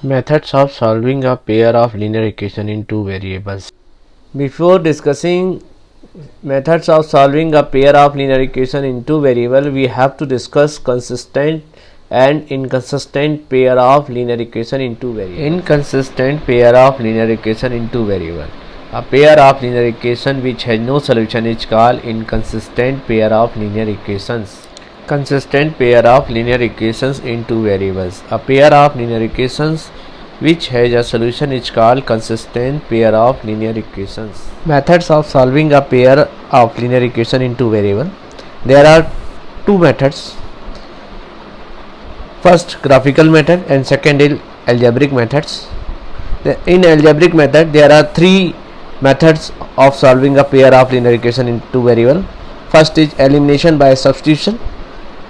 Methods of solving a pair of linear equation in two variables. Before discussing methods of solving a pair of linear equation in two variables, we have to discuss consistent and inconsistent pair of linear equation in two variables. Inconsistent pair of linear equation in two variables. A pair of linear equation which has no solution is called inconsistent pair of linear equations. Consistent pair of linear equations in two variables. A pair of linear equations which has a solution is called consistent pair of linear equations. Methods of solving a pair of linear equation in two variables. There are two methods. First, graphical method, and second is algebraic methods. In algebraic method, there are three methods of solving a pair of linear equation in two variables. First is elimination by substitution,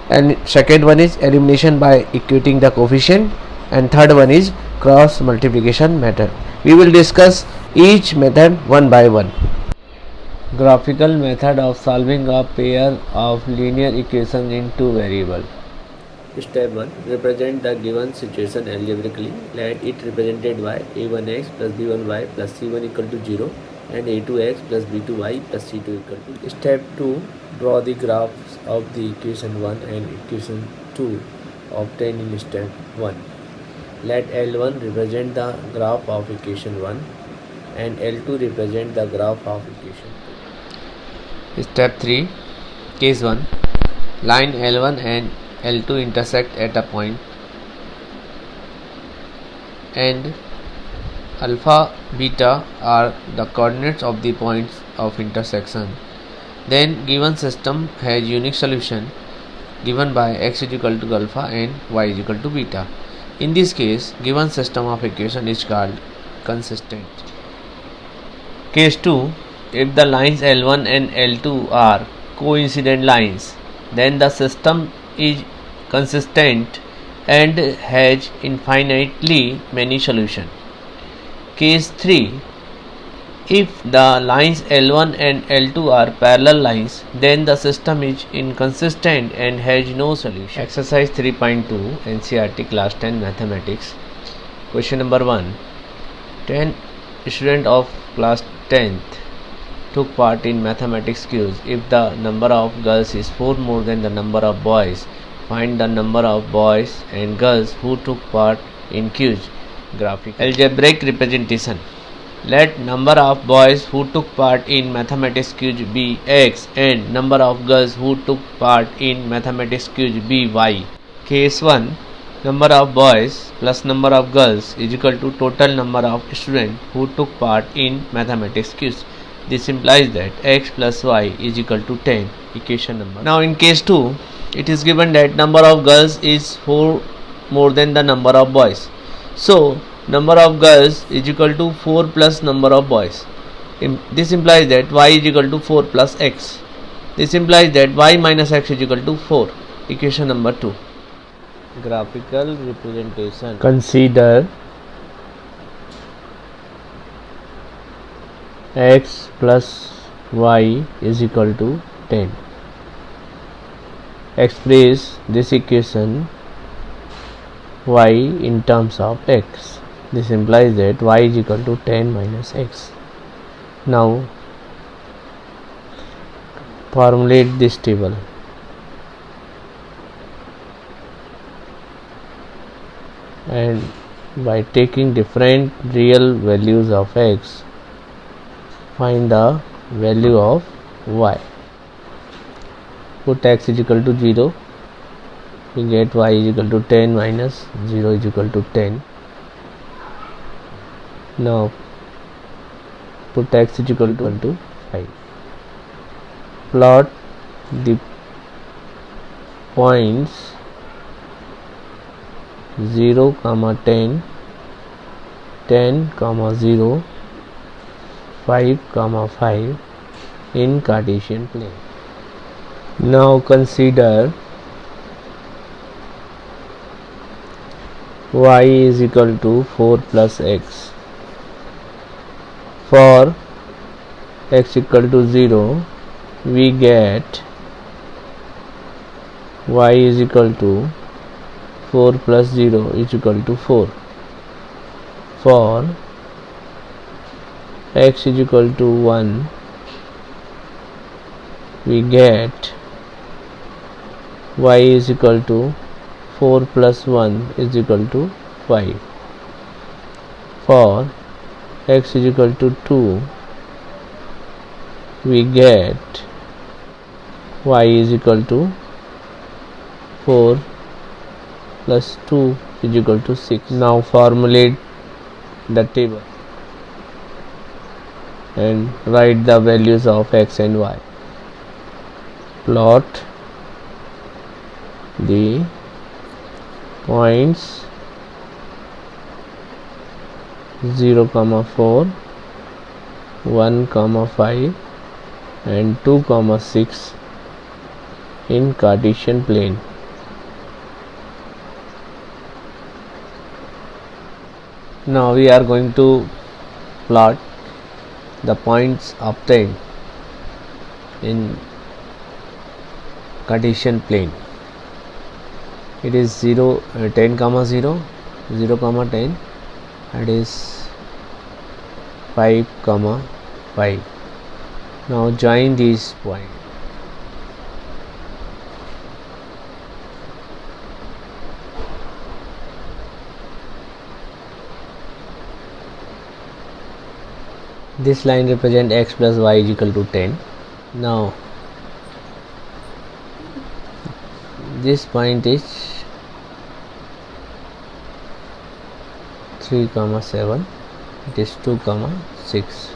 and second one is elimination by equating the coefficient, and third one is cross multiplication method. We will discuss each method one by one. Graphical method of solving a pair of linear equations in two variables. Step 1. Represent the given situation algebraically. Let it represented by a1x plus b1y plus c1 equal to 0 and a2x plus b2y plus c2 equal to. Step 2. Draw the graphs of the equation 1 and equation 2 obtained in step 1. Let L1 represent the graph of equation 1 and L2 represent the graph of equation 2. Step 3. Case 1. Line L1 and L2 intersect at a point and alpha beta are the coordinates of the points of intersection. Then given system has unique solution given by x is equal to alpha and y is equal to beta. In this case, given system of equation is called consistent. Case 2. If the lines L1 and L2 are coincident lines, then the system is consistent and has infinitely many solutions. Case 3. If the lines L1 and L2 are parallel lines, then the system is inconsistent and has no solution. Exercise 3.2 NCERT Class 10 Mathematics. Question number 1. 10 students of class 10th took part in mathematics quiz. If the number of girls is 4 more than the number of boys, find the number of boys and girls who took part in quiz. Graphic. Algebraic representation. Let number of boys who took part in mathematics quiz be x and number of girls who took part in mathematics quiz be y. Case 1. Number of boys plus number of girls is equal to total number of students who took part in mathematics quiz. This implies that x plus y is equal to 10. Equation number. Now in case 2, it is given that number of girls is 4 more than the number of boys. So number of girls is equal to 4 plus number of boys. This implies that y is equal to 4 plus x. This implies that y minus x is equal to 4. Equation number 2. Graphical representation. Consider x plus y is equal to 10. Express this equation y in terms of x. This implies that y is equal to 10 minus x. Now formulate this table. And by taking different real values of x, find the value of y. Put x is equal to 0, we get y is equal to 10 minus 0 is equal to 10. Now put x is equal to 5. Plot the points 0, 10, 10, 0, 5, 5 in Cartesian plane. Now consider y is equal to 4 plus x. For x equal to 0, we get y is equal to 4 plus 0 is equal to 4. for x is equal to 1, we get y is equal to 4 plus 1 is equal to 5. For x is equal to 2, we get y is equal to 4 plus 2 is equal to 6. Now formulate the table and write the values of x and y. Plot the points 0, 4, 1, 5 and 2, 6 in Cartesian plane. Now we are going to plot the points obtained in Cartesian plane. It is 0, 10, 0, 0, 10, that is 5, 5. Now join these points. This line represents x plus y is equal to 10. Now this point is 3, 7. It is 2, 6.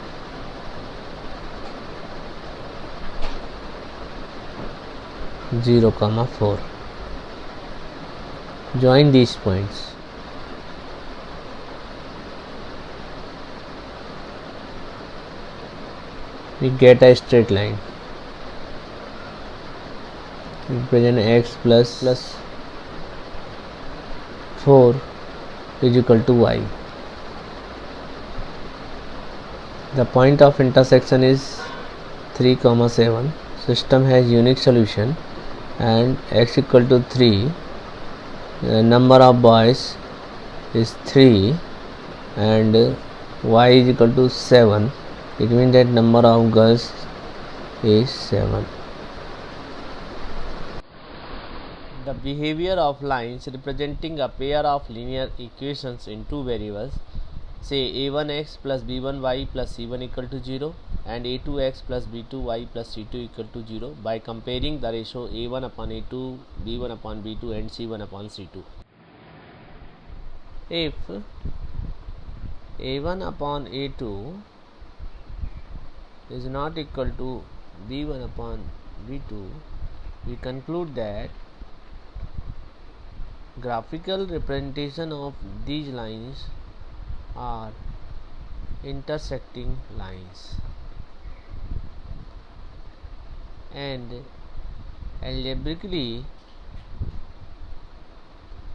Zero, 4. Join these points. We get a straight line. Represent x plus 4 is equal to y. The point of intersection is 3, 7. System has unique solution, and x equal to 3. The number of boys is 3 and y is equal to 7. It means that number of girls is 7. The behavior of lines representing a pair of linear equations in two variables, say a1x plus b1y plus c1 equal to 0 and a2x plus b2y plus c2 equal to 0 by comparing the ratio a1 upon a2, b1 upon b2 and c1 upon c2. If a1 upon a2 is not equal to b1 upon b2, we conclude that graphical representation of these lines are intersecting lines, and algebraically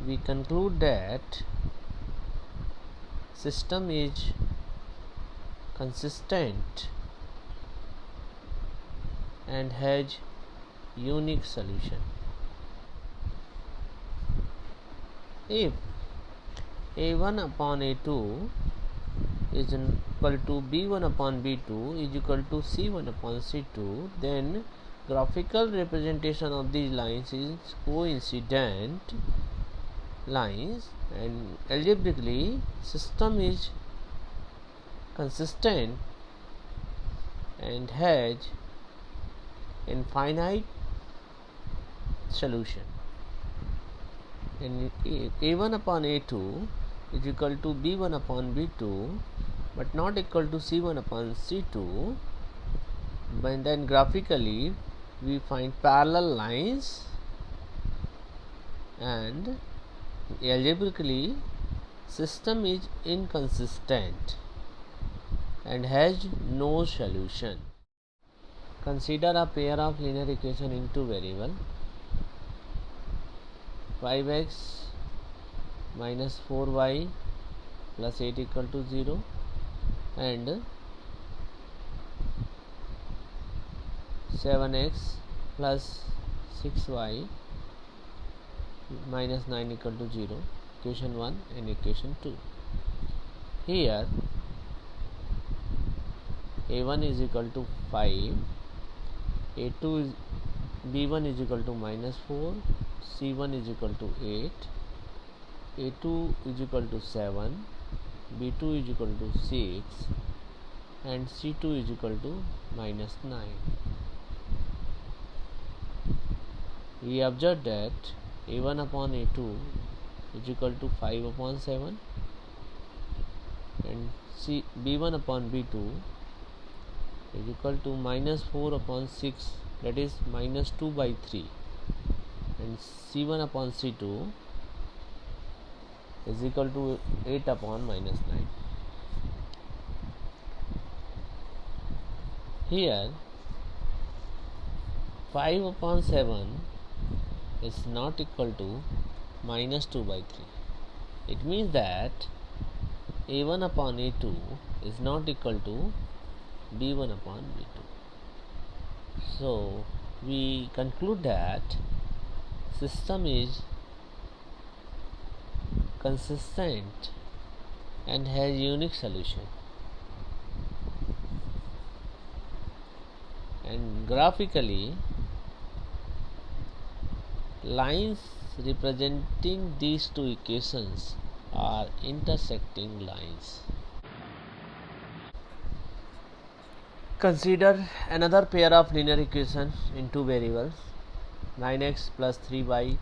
we conclude that system is consistent and has unique solution. If a1 upon a2 is equal to b1 upon b2 is equal to c1 upon c2, then graphical representation of these lines is coincident lines, and algebraically system is consistent and has infinite solution. And a1 upon a2 is equal to b1 upon b2 but not equal to c1 upon c2, but then graphically we find parallel lines, and algebraically system is inconsistent and has no solution. Consider a pair of linear equation in two variables, 5x minus 4y plus 8 equal to 0 and 7x plus 6y minus 9 equal to 0, equation 1 and equation 2. Here a1 is equal to 5, a2 is b1 is equal to -4, c1 is equal to 8, a2 is equal to 7, b2 is equal to 6, and c2 is equal to -9. We observe that a1 upon a2 is equal to 5 upon 7, and b1 upon b2 is equal to -4 upon 6, that is -2 by 3, and c1 upon c2 is equal to 8 upon -9. Here 5 upon 7 is not equal to -2 by 3. It means that a1 upon a2 is not equal to b1 upon b2. So we conclude that system is consistent and has unique solution. And graphically, lines representing these two equations are intersecting lines. Consider another pair of linear equations in two variables, 9x plus 3y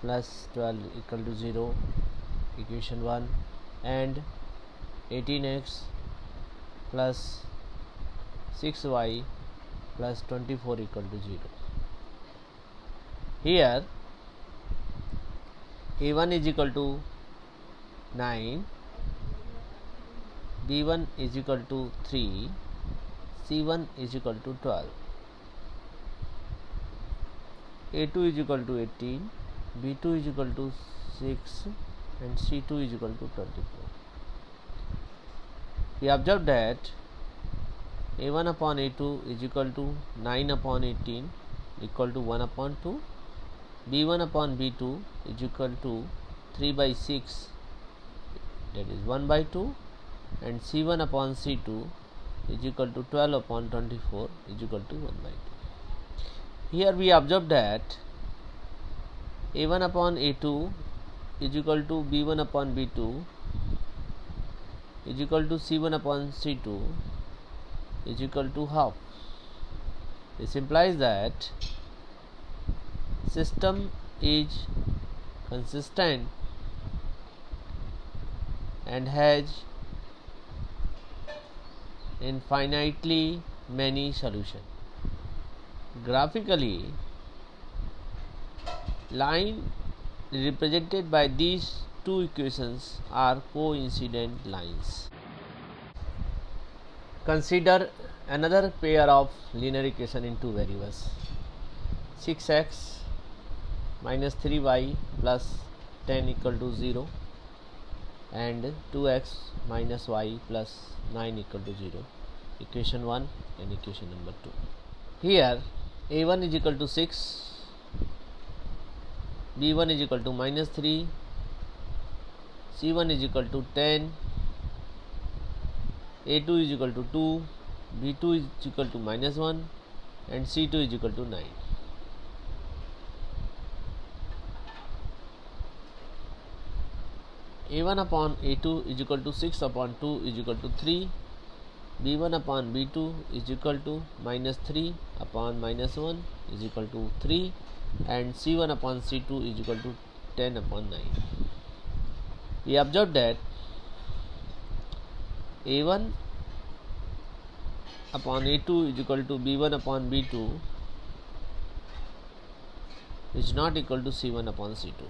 plus 12 equal to 0, equation 1, and 18x plus 6y plus 24 equal to 0. Here a1 is equal to 9, b1 is equal to 3, c1 is equal to 12, a2 is equal to 18, b2 is equal to 6, and c2 is equal to 24. We observe that a1 upon a2 is equal to 9 upon 18 equal to 1 upon 2, b1 upon b2 is equal to 3 by 6, that is 1 by 2, and c1 upon c2 is equal to 12 upon 24 is equal to 1 by 2. Here we observe that a1 upon a2 is equal to b1 upon b2 is equal to c1 upon c2 is equal to half. This implies that system is consistent and has infinitely many solutions. Graphically, line represented by these two equations are coincident lines. Consider another pair of linear equation in two variables, 6x minus 3y plus 10 equal to 0, and 2x minus y plus 9 equal to 0, equation 1 and equation number 2. Here a1 is equal to 6, b1 is equal to minus 3, c1 is equal to 10, a2 is equal to 2, b2 is equal to minus 1, and c2 is equal to 9. a1 upon a2 is equal to 6 upon 2 is equal to 3, b1 upon b2 is equal to minus 3 upon minus 1 is equal to 3, and c1 upon c2 is equal to 10 upon 9. We observe that a1 upon a2 is equal to b1 upon b2 is not equal to c1 upon c2.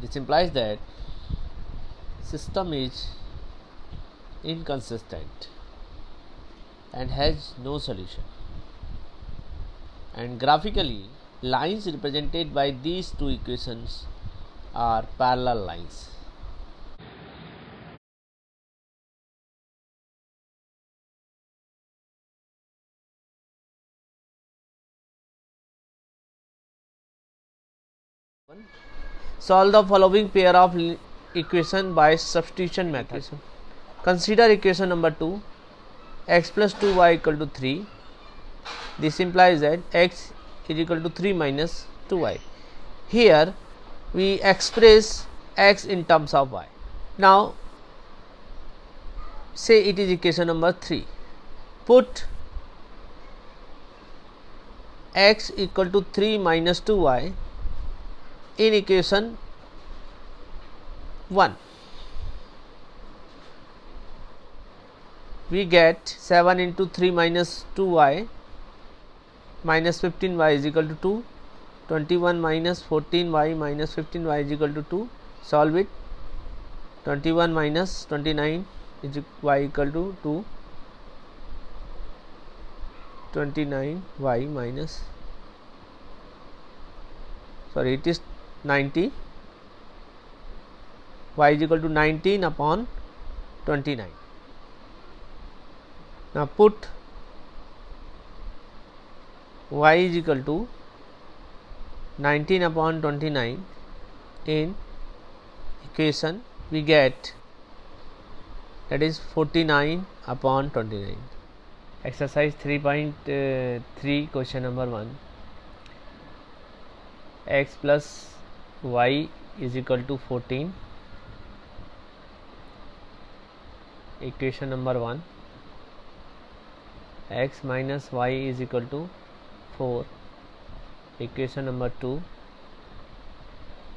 This implies that system is inconsistent and has no solution. And graphically, lines represented by these two equations are parallel lines. Solve the following pair of equation by substitution method. Consider equation number 2, x plus 2y equal to 3. This implies that x is equal to 3 minus 2y. Here we express x in terms of y. Now say it is equation number 3. Put x equal to 3 minus 2y in equation 1. We get 7 into 3 minus 2y minus 15y is equal to 2, 21 minus 14y minus 15y is equal to 2. Solve it. 21 minus 29 is y equal to 2, 29y minus, sorry, it is 90, y is equal to 19 upon 29. Now put y is equal to 19 upon 29 in equation, we get that is 49 upon 29. Exercise 3.3 question number 1. X plus y is equal to 14. Equation number 1. X minus y is equal to 4. Equation number 2.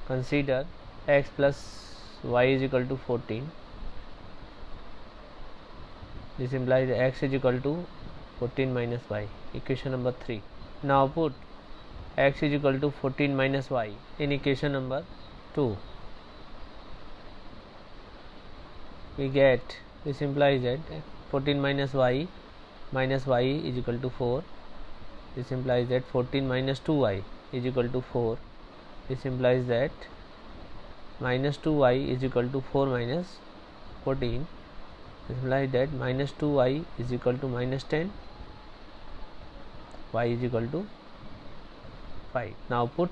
Consider x plus y is equal to 14. This implies x is equal to 14 minus y. Equation number 3. Now put x is equal to 14 minus y in equation number 2. We get, this implies that 14 minus y is equal to 4. This implies that 14 minus 2y is equal to 4. This implies that minus 2y is equal to 4 minus 14. This implies that minus 2y is equal to minus 10, y is equal to 5. Now put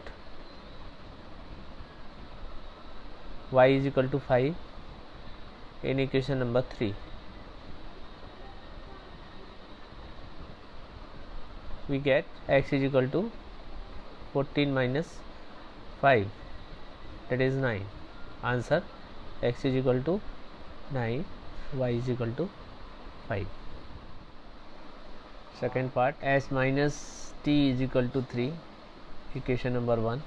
y is equal to 5 in equation number 3. We get x is equal to 14 minus 5, that is 9. Answer, x is equal to 9, y is equal to 5. Second part, s minus t is equal to 3. Equation number 1.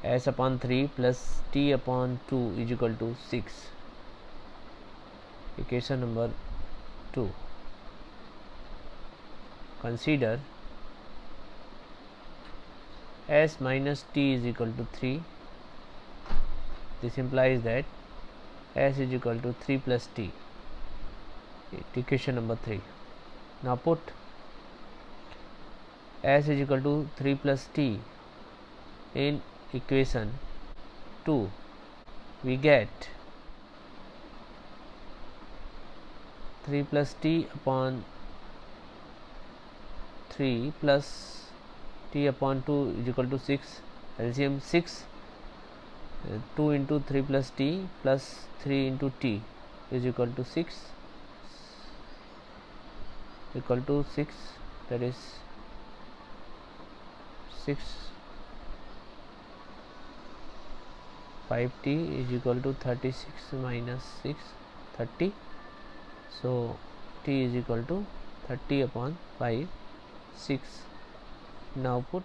S upon 3 plus t upon 2 is equal to 6. Equation number 2. Consider s minus t is equal to 3. This implies that s is equal to 3 plus t. Equation number 3. Now put s is equal to 3 plus t in equation 2. We get 3 plus t upon 3 plus t upon 2 is equal to 6. LCM 6. 2 into 3 plus t plus 3 into t is equal to 6. Equal to 6, that is 6. 5t is equal to 36 minus 6, 30. So t is equal to 30 upon 5, 6. Now put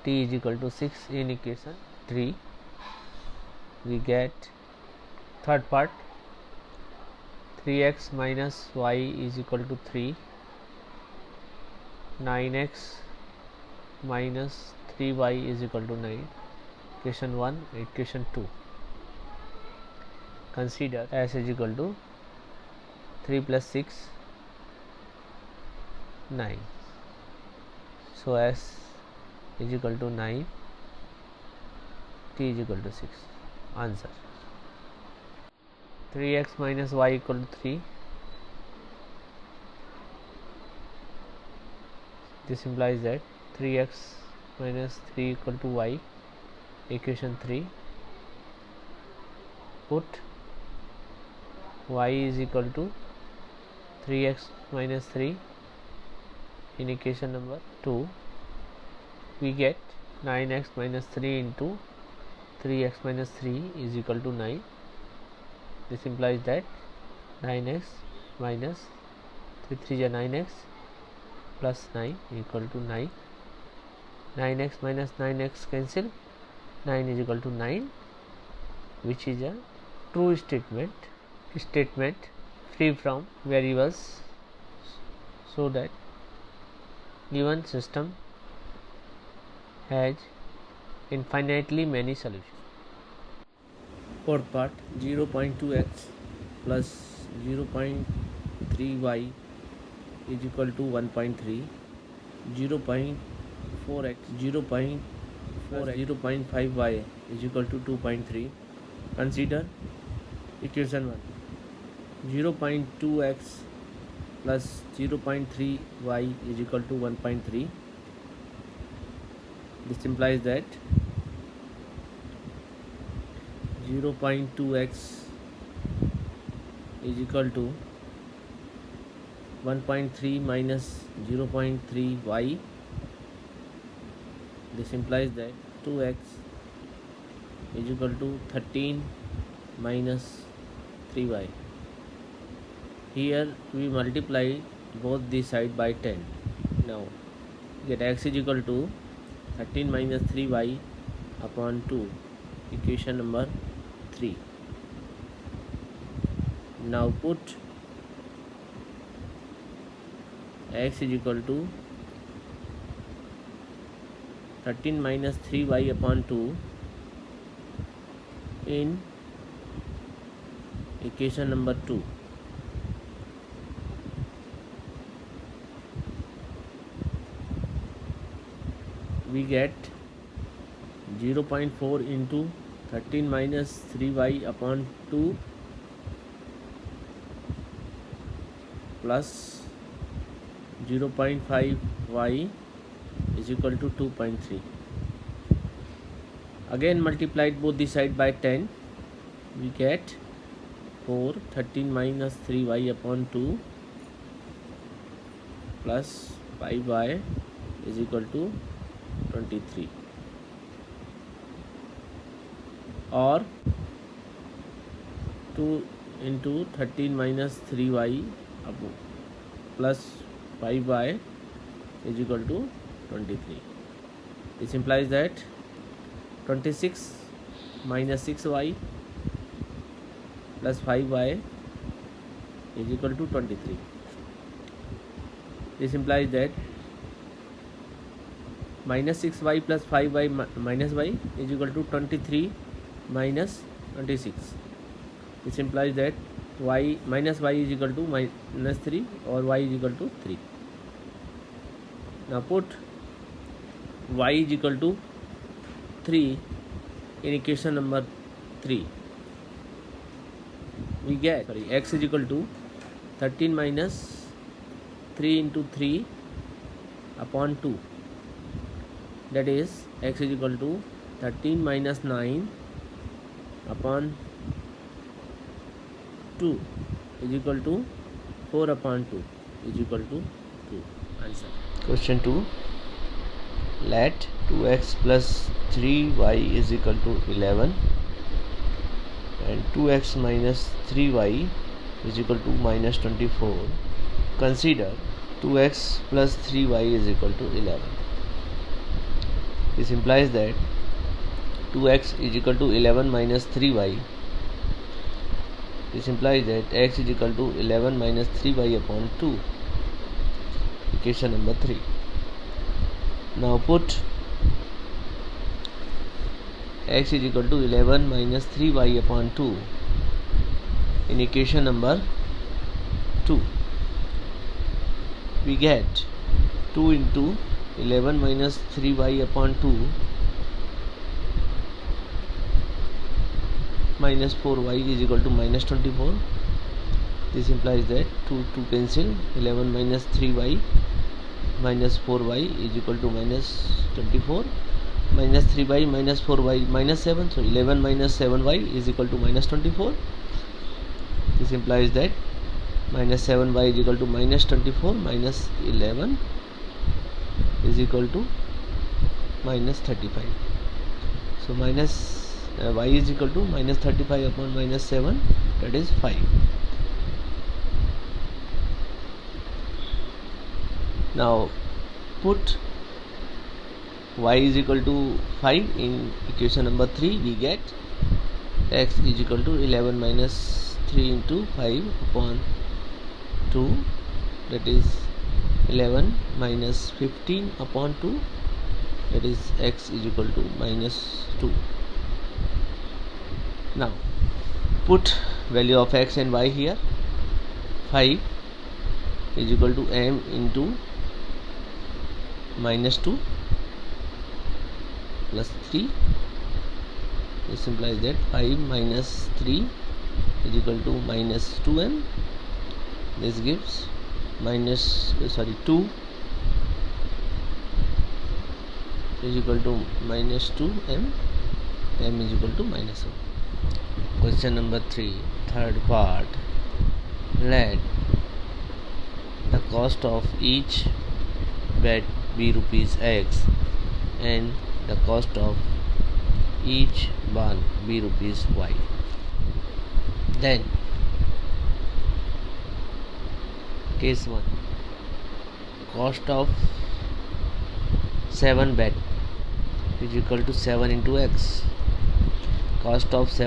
t is equal to 6 in equation 3. We get third part, 3x minus y is equal to 3, 9x minus 3y is equal to 9. Equation 1, equation 2. Consider s is equal to 3 plus 6, 9. So s is equal to 9, t is equal to 6. Answer, 3x minus y equal to 3. This implies that 3x minus 3 equal to y, equation 3. Put y is equal to 3x minus 3 in equation number 2. We get 9x minus 3 into 3x minus 3 is equal to 9. This implies that 9x minus 3 3 is 9x plus 9 equal to 9. 9x minus 9x cancel, 9 is equal to 9, which is a true statement free from variables, so that given system has infinitely many solutions. Fourth part, 0.2x plus 0.3y is equal to 1.3, 0.4x 0.5y is equal to 2.3. Consider equation 1. 0.2x plus 0.3y is equal to 1.3. This implies that 0.2x is equal to 1.3 minus 0.3y. This implies that 2x is equal to 13 minus 3y. Here we multiply both the side by 10. Now get x is equal to 13 minus 3y upon 2, equation number 3. Now put x is equal to 13 minus 3y upon 2 in equation number 2. We get 0.4 into 13 minus 3y upon 2 plus 0.5y is equal to 2.3. Again multiplied both the side by 10. We get 4 13 minus 3y upon 2 plus 5y is equal to 23, or 2 into 13 minus 3y plus 5y is equal to 23. This implies that 26 minus 6y plus 5y is equal to 23. This implies that minus 6y plus 5y minus y is equal to 23 minus 26. This implies that y minus y is equal to minus 3 or y is equal to 3. Now put y is equal to 3 in equation number 3. We get x is equal to 13 minus 3 into 3 upon 2. That is x is equal to 13 minus 9 upon 2 is equal to 4 upon 2 is equal to 2. Answer. Question 2. Let 2x plus 3y is equal to 11 and 2x minus 3y is equal to minus 24. Consider 2x plus 3y is equal to 11. This implies that 2x is equal to 11 minus 3y. This implies that x is equal to 11 minus 3y upon 2. Equation number 3. Now put x is equal to 11 minus 3y upon 2 in equation number 2. We get 2 into 11 minus 3y upon 2 minus 4y is equal to minus 24. This implies that 2 cancel, 11 minus 3y minus 4y is equal to minus 24, minus 3y minus 4y minus 7, so 11 minus 7y is equal to minus 24. This implies that minus 7y is equal to minus 24 minus 11 is equal to minus 35. So minus y is equal to minus 35 upon minus 7, that is 5. Now put y is equal to 5 in equation number 3. We get x is equal to 11 minus 3 into 5 upon 2, that is 11 minus 15 upon 2, that is x is equal to minus 2. Now put value of x and y here. 5 is equal to m into minus 2 plus 3. This implies that 5 minus 3 is equal to minus 2m. This gives minus 2 is equal to minus 2m. M is equal to minus 1. Question number 3, third part. Let the cost of each bet be rupees x and the cost of each ball be rupees y. Then case 1, cost of 7 bet is equal to 7 into x. Cost of 6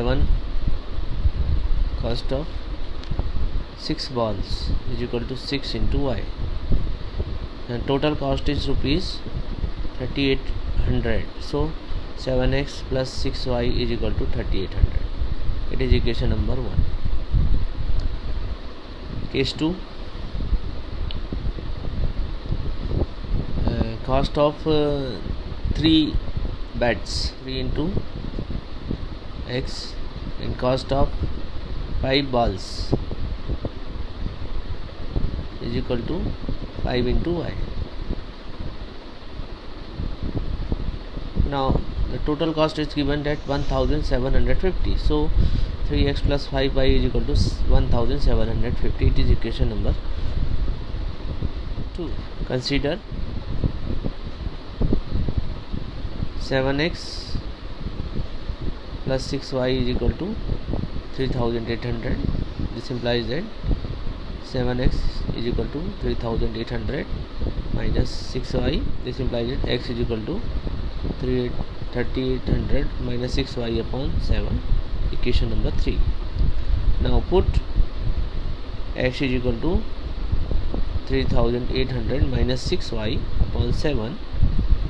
balls is equal to 6 into y. And total cost is rupees 3800. So 7x plus 6y is equal to 3800. It is equation number 1. Case 2, cost of 3 bets, 3 into x, and cost of 5 balls is equal to 5 into y. Now the total cost is given at 1750. So 3x plus 5y is equal to 1750. It is equation number 2. Consider 7x plus 6y is equal to 3800. This implies that 7x is equal to 3800 minus 6y. This implies that x is equal to 3800 minus 6y upon 7. Equation number 3. Now put x is equal to 3800 minus 6y upon 7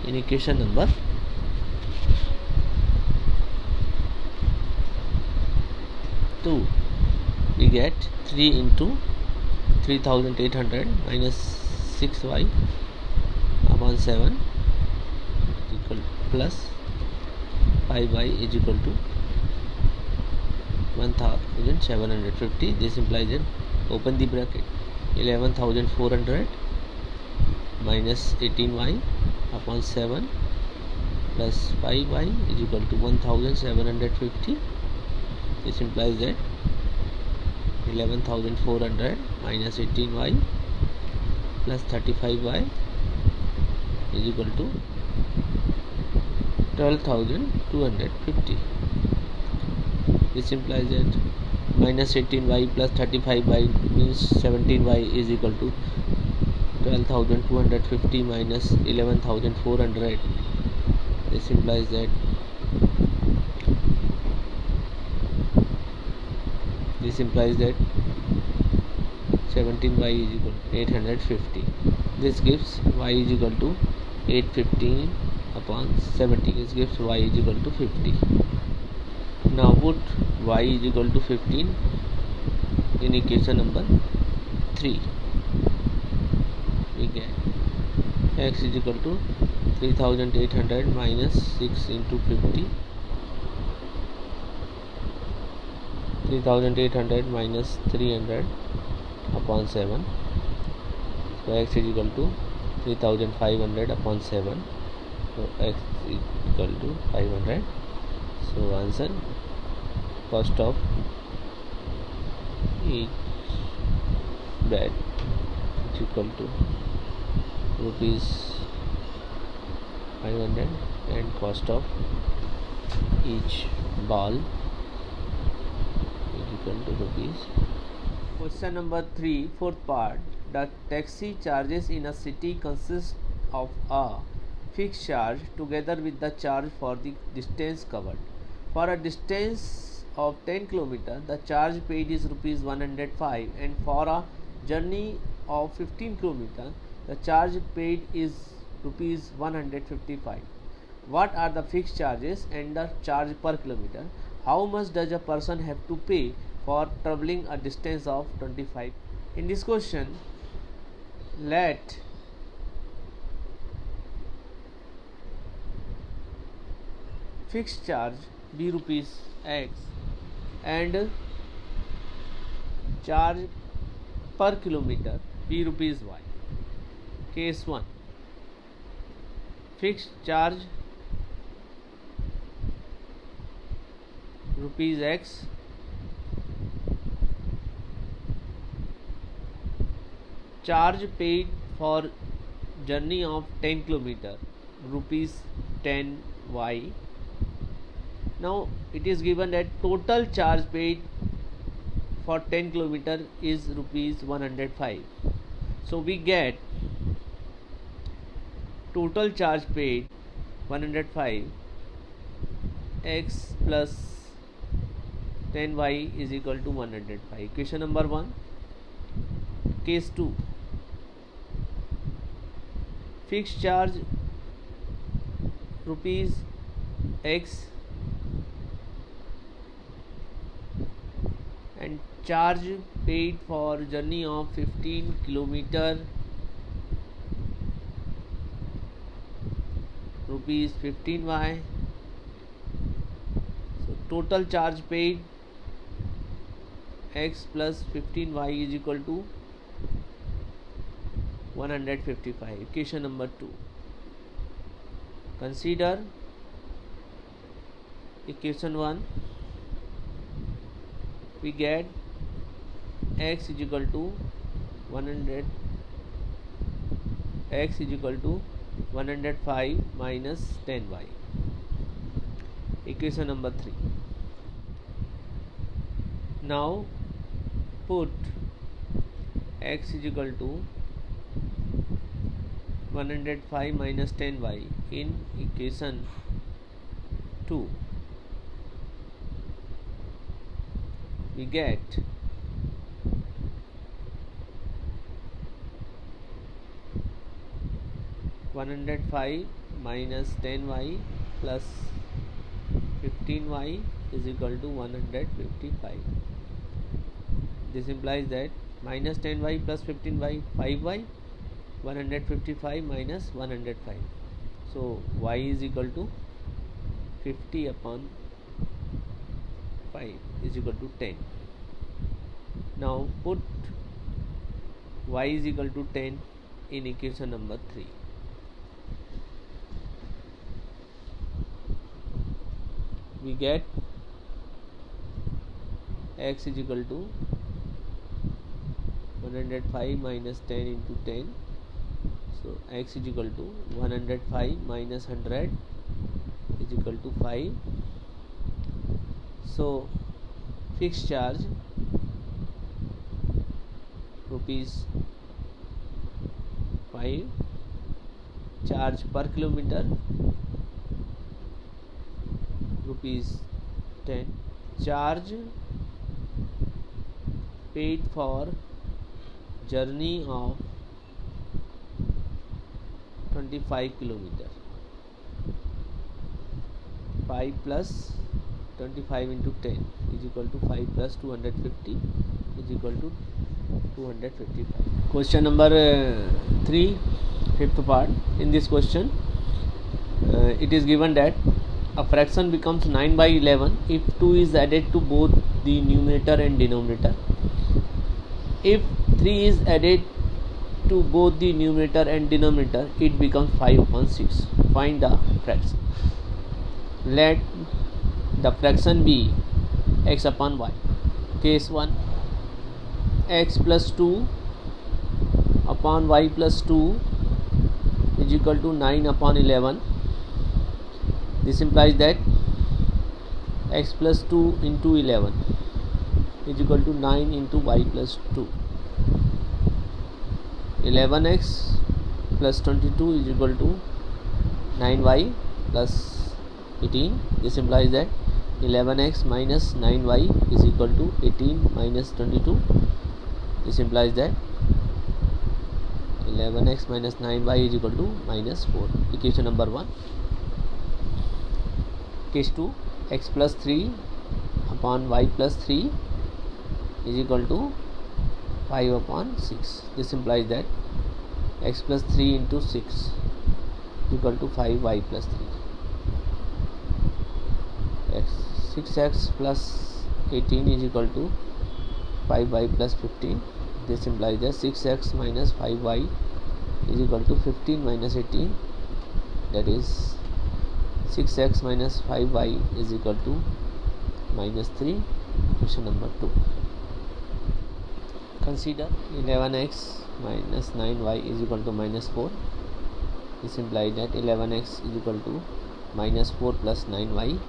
in equation number 2. We get 3 into 3800 minus 6y upon 7 equal plus 5y is equal to 1750. This implies that, open the bracket, 11400 minus 18y upon 7 plus 5y is equal to 1750. This implies that 11400 minus 18y plus 35y is equal to 12,250. This implies that minus 18y plus 35y means 17y is equal to 12,250 minus 11,400. This implies that 17y is equal to 850. This gives y is equal to 815 upon 70. This gives y is equal to 50. Now put y is equal to 15 in equation number 3. We get x is equal to 3800 minus 6 into 50. 3800 minus 300 upon 7. So x is equal to 3500 upon 7, so x is equal to 500. So answer, cost of each bed is equal to rupees 500 and cost of each ball is equal to rupees. Question number 3, fourth part. The taxi charges in a city consist of a fixed charge together with the charge for the distance covered. For a distance of 10 km, the charge paid is rupees 105, and for a journey of 15 km, the charge paid is rupees 155. What are the fixed charges and the charge per kilometer? How much does a person have to pay for traveling a distance of 25? In this question, let fixed charge be rupees x and charge per kilometer be rupees y. Case 1, fixed charge rupees x charge paid for journey of 10 km rupees 10 y. Now it is given that total charge paid for 10 km is rupees 105. So we get total charge paid 105 x plus 10y is equal to 105. Question number 1. Case 2, fixed charge rupees x and charge paid for journey of 15 km rupees 15y. So total charge paid x plus 15y is equal to 155. Equation number 2. Consider equation 1. We get x is equal to 100, x is equal to 105 minus 10y. Equation number 3. Now put x is equal to 105 minus 10y in equation 2. We get (105 minus 10y plus 15y is equal to 155). This implies that minus 10y plus 15y 5y, 155 minus 105. So y is equal to 50 upon 5 is equal to 10. Now put y is equal to 10 in equation number 3. We get x is equal to 105 minus 10 into 10. So x is equal to 105 minus 100 is equal to 5. So fixed charge rupees 5, charge per kilometer rupees 10, charge paid for journey of 25 kilometer, 5 plus 25 into 10 is equal to 5 plus 250 is equal to 255. Question number 3, fifth part. In this question it is given that a fraction becomes 9 by 11 if 2 is added to both the numerator and denominator. If 3 is added to both the numerator and denominator, it becomes 5 upon 6. Find the fraction. Let the fraction be x upon y. Case 1, x plus 2 upon y plus 2 is equal to 9 upon 11. This implies that x plus 2 into 11 is equal to 9 into y plus 2. 11x plus 22 is equal to 9y plus 18. This implies that 11x minus 9y is equal to 18 minus 22. This implies that 11x minus 9y is equal to minus 4. Equation number 1. Case 2, x plus 3 upon y plus 3 is equal to 5 upon 6. This implies that x plus 3 into 6 is equal to 5y plus 3. 6x plus 18 is equal to 5y plus 15. This implies that 6x minus 5y is equal to 15 minus 18, that is 6x minus 5y is equal to minus 3. Question number 2. Consider 11x minus 9y is equal to minus 4. This implies that 11x is equal to minus 4 plus 9y.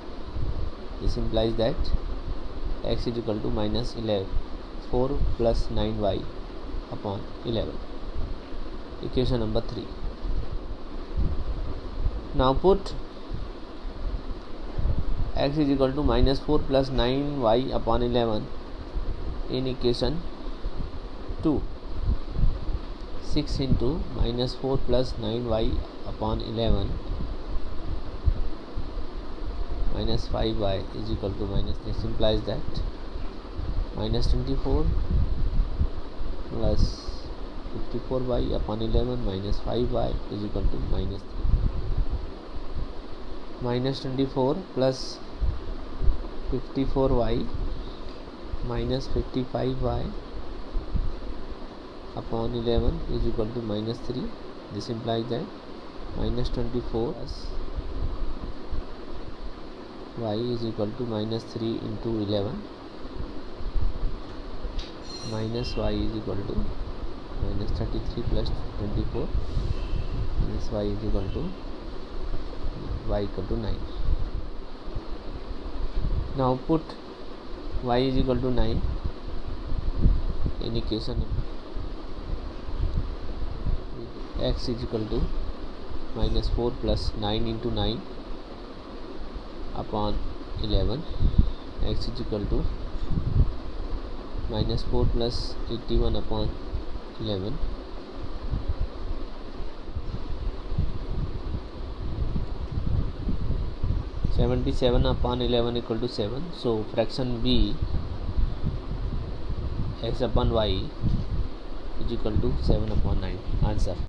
This implies that x is equal to minus 4 plus 9y upon 11. Equation number 3. Now put x is equal to minus 4 plus 9y upon 11 in equation 2. 6 into minus 4 plus 9y upon 11 minus 5y is equal to minus. This implies that minus 24 plus 54y upon 11 minus 5y is equal to minus 3. Minus 24 plus 54y minus 55y upon 11 is equal to minus 3. This implies that minus 24 plus y is equal to minus 3 into 11 minus y is equal to minus 33 plus 24 minus y is equal to 9. Now put y is equal to 9 in equation x is equal to minus 4 plus 9 into 9 upon 11. X is equal to minus 4 plus 81 upon 11. (77 upon 11 equal to 7). So fraction B, x upon y is equal to 7 upon 9. Answer.